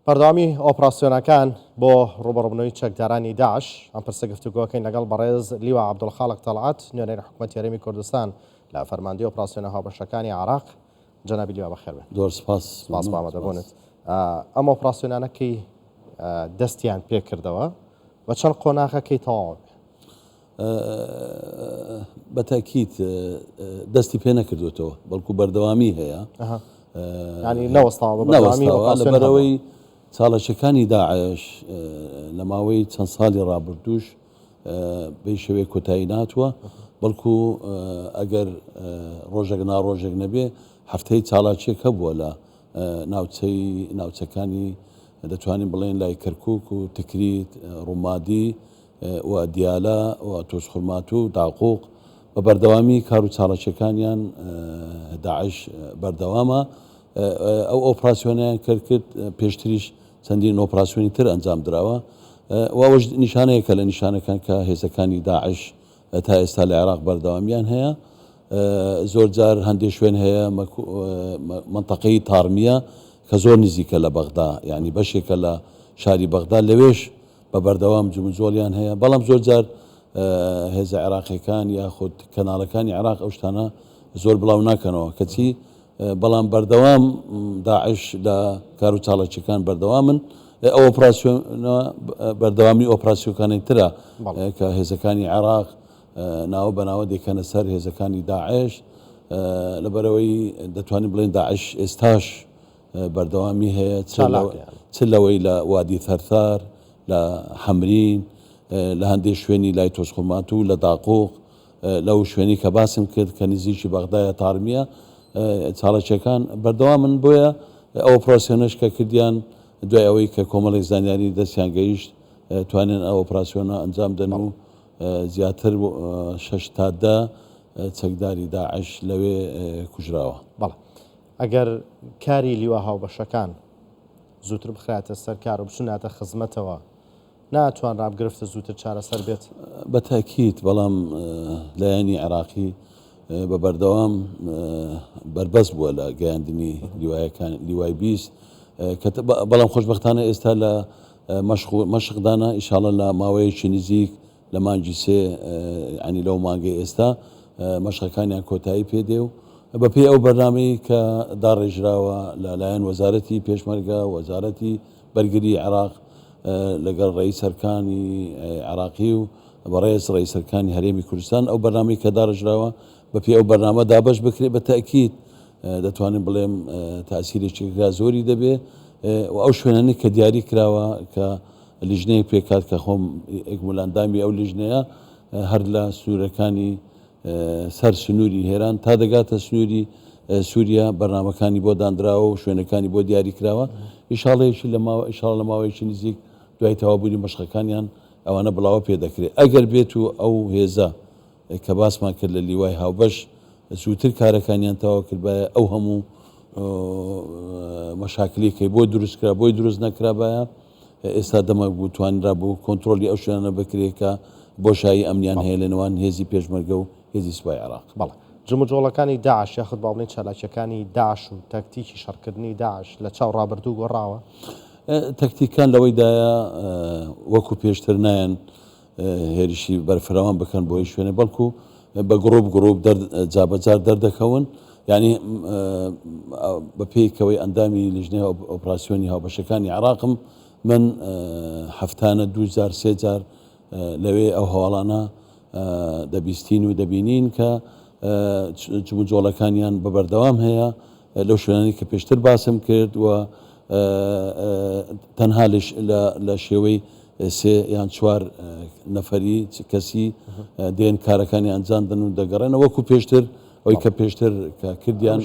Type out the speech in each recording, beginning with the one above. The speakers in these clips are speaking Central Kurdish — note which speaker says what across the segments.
Speaker 1: بەردەوامی ئۆپراسیۆنەکان بۆ ڕوبەڕوونەوەی چەکدارانی داعش ئەم پرسە گفتوگۆکەین لەگەڵ بەڕێز لیوا عەبدولخالق تەڵعات نوێنەری حکوومەتی هەرێمی کوردستان لە فەرماندەی ئۆپراسیۆنە هاوبەشەکانی عێراق. جەنابی لیوا بەخێر بێت.
Speaker 2: زۆر سپاس
Speaker 1: بە ئامادەبوونت. ئەم ئۆپراسیۆنانەکەی دەستیان پێ کردەوە بە چەند قۆناغەکەی تەواو
Speaker 2: بەتاکید دەستی پێ نەکردوێتەوە بەڵکو بەردەوامی هەیە
Speaker 1: ینی نەوەستاوە
Speaker 2: لەبەرەوەی چاڵەشەکانی داعش لە ماوەی چەند ساڵی ڕابردووش بەی شێوەیە کۆتایی ناتووە بەڵکو ئەگەر ڕۆژێک ناڕۆژێک نەبێ هەفتەی چاڵاچیەک هەبووە لە ناوچەکانی دەتوانین بڵێن لای کەرکووک و تکریت ڕوومادی و دیالە و تۆشخورمات و داقوق بە بەردەوامی کار و چاڵەچەکانیان داعش بەردەوامە. ئەو ئۆپراسیۆنیان کرد پێشتریش چەندین ئۆپراسیۆنی تر ئەنجام درراوە و ئەوەش نیشانەیەکە لە نیشانەکان کە هێزەکانی داعش تا ئێستا لە عێراق بەردەوامیان هەیە. زۆر جار هەندێک شوێن هەیە منتەقەی تارمیە کە زۆر نزیکە لە بەغدا، یعنی بەشێکە لە شاری بەغدا لەوێش بە بەردەوام جموزۆلیان هەیە، بەڵام زۆر جار هێزە عێراقیەکان یاخود کەناڵەکانی عێراق ئەو شتانە زۆر بڵاو ناکەنەوە کەچی بەڵام بەردەوام داعش لە کار و چاڵەچەکان بەردەوامن. ئەو بەردەوامی ئۆپراسیۆکانی ترە کە هێزەکانی عێراق ناوە بەناوە دێکەنە سەر هێزەکانی داعش، لەبەرەوەی دەتوانین بڵێن داعش ئێستاش بەردەوامی هەیە چ لەوەی لە وادی ثەرثار، لە حەمرین، لە هەندێک شوێنی لای تۆشخورمات و لە داقوق، لەو شوێنی کە باسم کرد کە نزیکی بەغدایە تارمیە چاڵەچەکان بەردەوامن. بۆیە ئەو ئۆپراسیۆنەش کە کردیان دوای ئەوەی کە کۆمەڵێک زانیاری دەستیان گەیشت توانێن ئەو ئۆپراسیۆنە ئەنجام دەن و زیاتر 6 تا 10 چەکداری داعش لەوێ کوژراوە.
Speaker 1: بەڵێ ئەگەر کاری لیوا هاوبەشەکان زووتر بخراتە سەرکار و بچوناتە خزمەتەوە ناتوان ڕابگرفتە زووتر چارەسەر بێت؟
Speaker 2: بەتاکید، بەڵام لایەنی عێراقی بە بەردەوام بربەست بووە لە گەیاندنی لیوای 20 بەڵام خۆشبەختانە ئێستا لە مەشقدانە ئیشاڵە لە ماوەیەکی نزیک لە مانگی سێ ینی لەو مانگەی ئێستا مەشقەکانیان کۆتایی پێدێ و بەپێی ئەو بەرنامەی کە داڕێژراوە لەلایەن وەزارەتی پێشمەرگە وەزارەتی بەرگری عێراق لەگەڵ ڕئیس سەرکانی عێراقی و بەڕێز ڕئیس سەرکانی هەرێمی کوردستان ئەو بەرنامەی کە داڕێژراوە بەپێی ئەو بەرنامە دابەش بکرێت بە تەئکید دەتوانین بڵێم تاسیرێکی زۆری دەبێ و ئەو شوێنانی کە دیاری کراوە کە لیژنەیە پێکات کە خۆم ئێکمولاندامی ئەو لیژنەیە هەر لە سنوورەکانی سەر سنووری هێران تا دەگاتە سنووری سووریا بەرنامەکانی بۆ دانراوە و شوێنەکانی بۆ دیاری کراوە. ئیشاڵەیەکی لە ماوەیەکی نزیک دوای تەوابوونی مەشقەکانیان ئەوانە بڵاوە پێ دەکرێت. ئەگەر بێت و ئەو هێزە کە باسمان کرد لە لیوای هاوبەش زووتر کارەکانیان تەواو کرد بە ئەو هەموو مەشاکلێکی بۆ دروستکرا بۆی دروست نەکرابایە ئێستا دەمە بتوانرا بوو کۆنتترۆلی ئەو شوێنە بکرێکە بۆشایی ئەمنیان هەیە لە نێوان هێزی پێشمەرگە و هێزی سوپای عێراق.
Speaker 1: بەڵێ جموجۆڵەکانی داعش یاخود باڵێن چالاکیەکانی داعش و تاکتیکی شەڕکردنی داعش لە چاو ڕابردوو گۆڕاوە.
Speaker 2: تەکتیکان لەوەیدایە وەکو پێشتر نایەن هێرشی بەرفراوان بکەن بۆی شوێنە بەڵکو بە گڕوب جابەجار دەردەکەون، ینی بەپێیکەوەی ئەندامی لیژنەی ئۆپراسیۆنی هاوبەشەکانی عێراقم من هەفتانە 2000 جار لەوێ ئەو هەواڵانە دەبیستین و دەبینین کە جموجۆڵەکانیان بە بەردەوام هەیە لەو شوێنانی کە پێشتر باسم کرد و تەنها لە شێوەی سێ یان 4 نەفەری کەسی دێن کارەکانی ئەنجام دەن و دەگەڕێنە وەکو پێشتر ئەوی کە پێشتر کردیان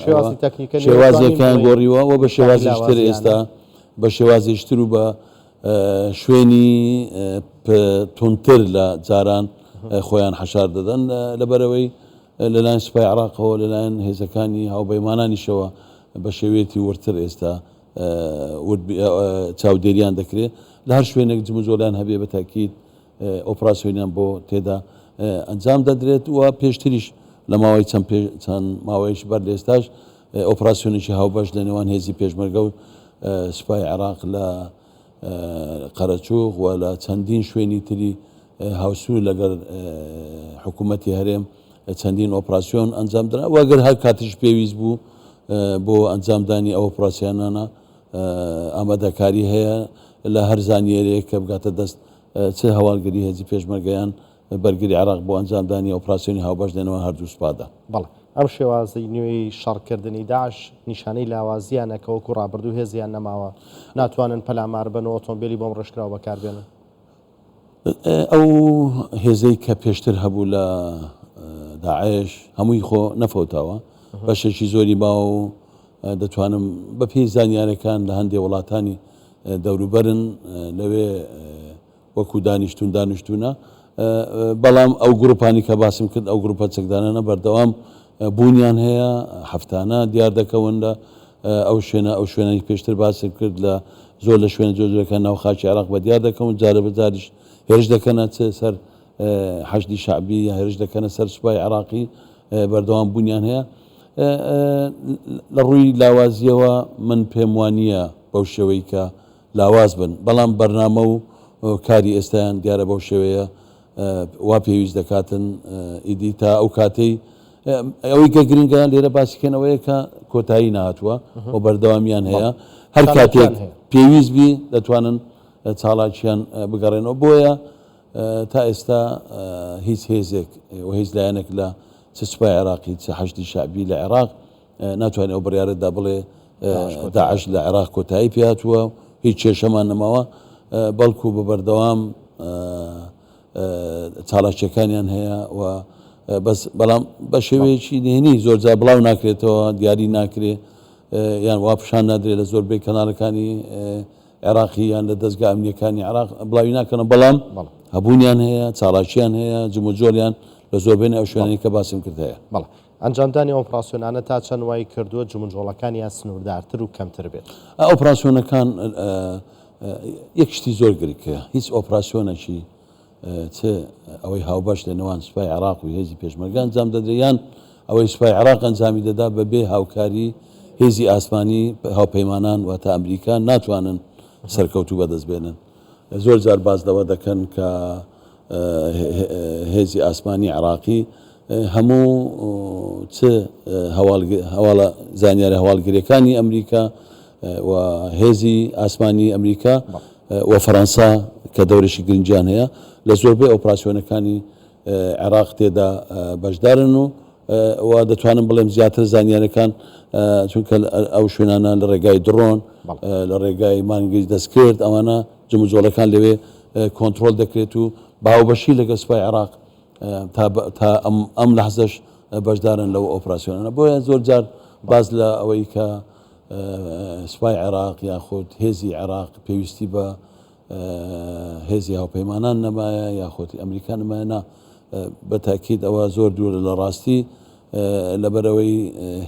Speaker 2: شێوازیەکان گۆڕیوە و بە شێوازیشتر ئێستا بە شێوازیشتر و بە شوێنی تونتر لە جاران خۆیان حەشار دەدەن لەبەرەوەی لەلایەن سوپای عێراقەوە لەلایەن هێزەکانی هاوبەیمانانیشەوە بە شێوێتی ورتر ئێستا چاودێریان دەکرێت لە هەر شوێنێک جموجۆلیان هەبێ بە تاکید ئۆپراسیۆنیان بۆ تێدا ئەنجام دەدرێت و پێشتریش لە ماوەی چەند ماوەیەش بەر لە ئێستاش ئۆپراسیۆنێکی هاوبەش لە نێوان هێزی پێشمەرگە و سوپای عێراق لە قەرەچووق و لە چەندین شوێنی تری هاوسوو لەگەڵ حکوومەتی هەرێم چەندین ئۆپراسیۆن ئەنجام درا وەگەر هەر کاتیش پێویست بوو بۆ ئەنجامدانی ئەو ئۆپراسیۆنانە ئامادەکاری هەیە لە هەر زانیێرەیەک کە بگاتە دەست چ هەواڵگەری هێزی پێشمەرگەیان بەرگری عێراق بۆ ئەنجامدانی ئۆپراسیۆنی هاوبەش دێنەوە هەردوو سوپادا.
Speaker 1: بەڵێ ئەم شێوازەی نوێی شەڕکردنی داعش نیشانەی لاوازیانە کە وەکو ڕابردوو هێزیان نەماوە ناتوانن پەلامار بن و ئۆتۆمبیلی بۆم ڕشکراوە بەکاربێنن.
Speaker 2: ئەو هێزەی کە پێشتر هەبوو لە داعش هەمووی خۆ نەفەوتاوە بەشێکی زۆری باو و دەتوانم بە پێی زانیارەکان لە هەندێک وڵاتانی دەوروبەرن لەوێ وەکو دانیشتوونە بەڵام ئەو گروپانی کە باسم کرد ئەو گروپە چەکدانانە بەردەوام بوونیان هەیە هەفتانە دیار دەکەون لە ئەو شوێنانی پێشتر باسی کرد لە زۆر لە شوێن جۆجەکە ناوخاکی عێراق بە دیار دەکەون جارە بەجاریش هێرش دەکەنە سەر حەشدی شعبی یا هێرش دەکەنە سەر سوپای عێراقی بەردەوام بوونیان هەیە. لە ڕووی لاوازیەوە من پێم وانە بەو شێوەی کە لاواز بن بەڵام بەرنامە و کاری ئێستایان دیارە بەو شێوەیە وا پێویست دەکاتن ئیدی تا ئەو کاتەی ئەوەی کە گرنگە لێرە باسیکەنەوەیە کە کۆتایی نهاتووە و بەردەوامیان هەیە هەر کاتێک پێویست بی دەتوانن چاڵاکیان بگەڕێنەوە بۆیە تا ئێستا هیچ هێزێک و هیچ لایەنێک لە چ سوپای عێراقی چ حەشدی شعبی لە عێراق ناتوانێت ئەو بڕیارەتدا بڵێ داعش لە عێراق کۆتایی پێهاتووە هیچ کێشەمان نەماوە بەڵکو بە بەردەوام چاڵاکیەکانیان هەیە و بەڵام بە شێوەیەکی نهێنی زۆرجار بڵاو ناکرێتەوە دیاری ناکرێت یان وا پیشان نادرێت لە زۆربەی کەناڵەکانی عێراقی یان لە دەستگا ئەمنیەکانی عێراق بڵاوی ناکەنە بەڵام هەبوونیان هەیە چاڵاکییان هەیە جموجۆلیان لە زۆربەی ئەو شوێنانی کە باسم کرد هەیە.
Speaker 1: بەڵێ ئەنجامدانی ئۆپراسیۆنانە تا چەند وای کردووە جموجۆڵەکانیان سنووردارتر و کەمتر بێت.
Speaker 2: ئۆپراسیۆنەکان یەک شتی زۆر گرکە هیچ ئۆپراسیۆنێکی چ ئەوەی هاوبەش لە نێوان سوپای عێراق و هێزی پێشمەرگە ئەنجام دەدرێت ئەوەی سوپای عێراق ئەنجامی دەدا بەبێ هاوکاری هێزی ئاسمانی هاوپەیمانان و تا ئەمریکا ناتوانن سەرکەوتوو بەدەستبێنن. زۆر جار باز لەوە دەکەن کە هێزی ئاسمانی عێراقی هەموو چ هەواڵە زانیارە هەواڵگیریەکانی ئەمریکا و هێزی ئاسمانی ئەمریکا و فەڕەنسا کە دەورێکی گرنگیان هەیە لە زۆربەی ئۆپراسیۆنەکانی عێراق تێدا بەشدارن و دەتوانم بڵێم زیاتر زانیارەکان چونکە ئەو شوێنانە لە ڕێگای درۆن لە ڕێگای مانگی دەستکرد ئەوانە جموجۆڵەکان لەوێ کۆنتترۆل دەکرێت و باوبەشی لەگە سوپای عێراق تا ئەم لەحزەش بەشدارن لەو ئۆپراسیۆنانە بۆیە زۆر جار باز لە ئەوەی کە سوپای عێراق یاخود هێزی عێراق پێویستی بە هێزی هاوپەیمانان نەمایە یاخۆتی ئەمریکا نمایەنە بە تاکید ئەوە زۆر دوورە لە ڕاستی لەبەرەوەی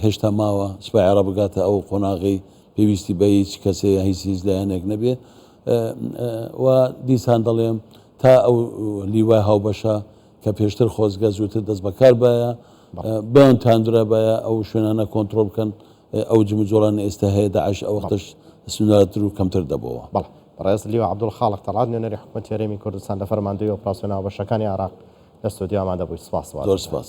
Speaker 2: هێشتا ماوە سوپای عێراق بگاتە ئەو قۆناغی پێویستی بە هیچ کەسێ هیچ لایەنێک نەبێ و دیسان دەڵێم تا ئەو لیوای هاوبەشە کە پێشتر خۆزگە زووتر دەست بەکار بایە بەیان تاندرە بایە ئەو شوێنانە کۆنتترۆل بکەن ئەو جموجۆڵان ئێستا هەیە داعش ئەو وەختش سنوورەتر و کەمتر دەبەوە.
Speaker 1: بەڕێز لیوا عەبدولخاڵق تەڵعات نوێنەری حکوومەتی هەرێمی کوردستان لە فەرماندەی ئۆپراسیۆنە هاوبەشەکانی عێراق لە ستۆدیۆ ئامادە بوویت. سپاس.
Speaker 2: زۆر سپاس.